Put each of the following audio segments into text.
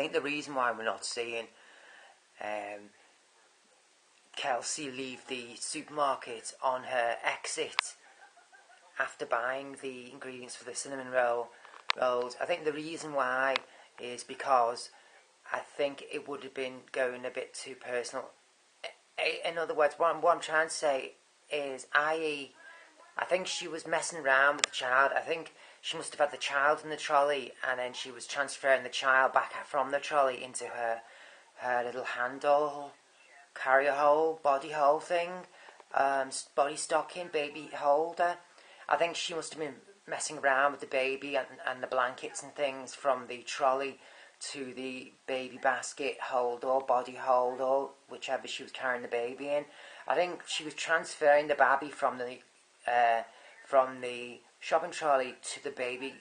think the reason why we're not seeing Kelsey leave the supermarket on her exit after buying the ingredients for the cinnamon rolls, I think the reason why is because I think it would have been going a bit too personal. In other words, what I'm trying to say is, I think she was messing around with the child. I think she must have had the child in the trolley, and then she was transferring the child back from the trolley into her little handle, carrier hole, body hole thing, body stocking, baby holder. I think she must have been messing around with the baby and the blankets and things from the trolley to the baby basket holder or body holder, or whichever she was carrying the baby in. I think she was transferring the baby from the shopping trolley to the baby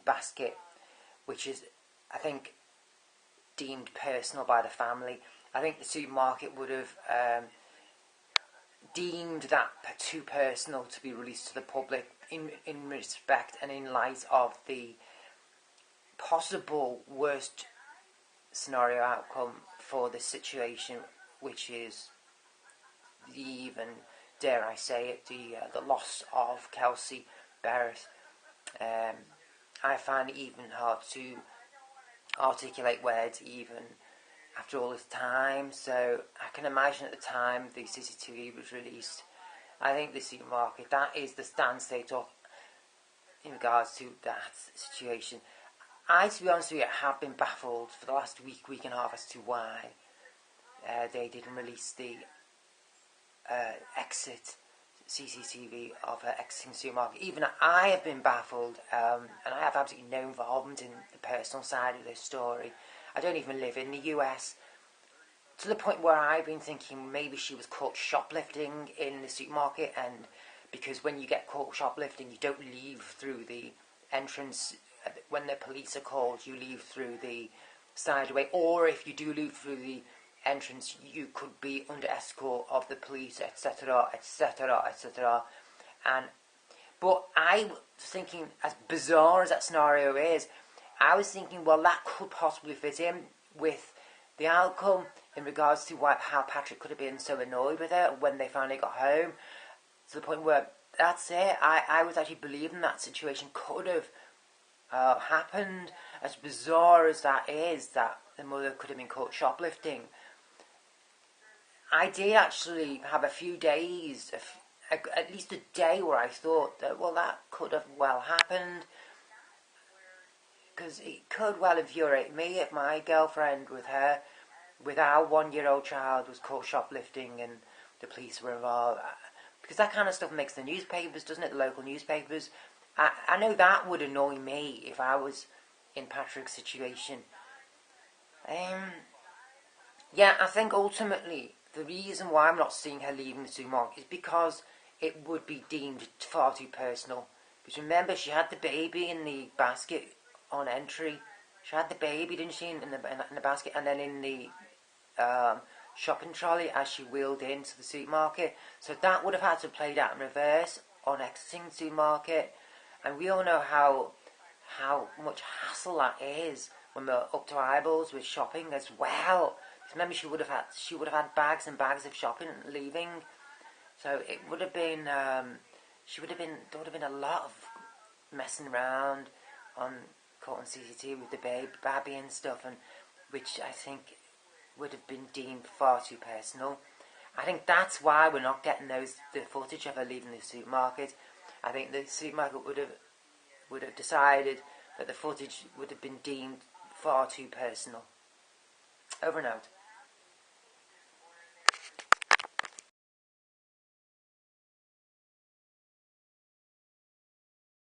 basket, which is, I think, deemed personal by the family. I think the supermarket would have deemed that too personal to be released to the public in respect and in light of the possible worst scenario outcome for the situation, which is dare I say it, the loss of Kelsey Barrett. I find it even hard to articulate words even after all this time, so I can imagine at the time the CCTV was released, I think the supermarket, that is the stand state of in regards to that situation. To be honest with you, have been baffled for the last week and a half as to why they didn't release the exit CCTV of her exiting supermarket. Even I have been baffled, and I have absolutely no involvement in the personal side of this story. I don't even live in the US, to the point where I've been thinking maybe she was caught shoplifting in the supermarket, and because when you get caught shoplifting, you don't leave through the entrance. When the police are called, you leave through the side way, or if you do leave through the entrance, you could be under escort of the police, etc., etc., etc. But I was thinking, as bizarre as that scenario is, I was thinking, well, that could possibly fit in with the outcome in regards to how Patrick could have been so annoyed with her when they finally got home, to the point where, that's it, I was actually believing that situation could have happened. As bizarre as that is, that the mother could have been caught shoplifting, I did actually have a few days, at least a day, where I thought that, well, that could have well happened, because it could well infuriate me if my girlfriend with our 1-year-old child was caught shoplifting and the police were involved, because that kind of stuff makes the newspapers, doesn't it, the local newspapers. I know that would annoy me if I was in Patrick's situation. Yeah, I think ultimately the reason why I'm not seeing her leaving the supermarket is because it would be deemed far too personal. Because remember, she had the baby in the basket on entry. She had the baby, didn't she, in the basket, and then in the shopping trolley as she wheeled into the supermarket. So that would have had to have played out in reverse on exiting the supermarket. And we all know how much hassle that is when we're up to our eyeballs with shopping as well. Remember, she would have had bags and bags of shopping leaving, so it would have been there would have been a lot of messing around caught on CCTV with the baby and stuff, and which I think would have been deemed far too personal. I think that's why we're not getting the footage of her leaving the supermarket. I think the supermarket would have decided that the footage would have been deemed far too personal. Over and out.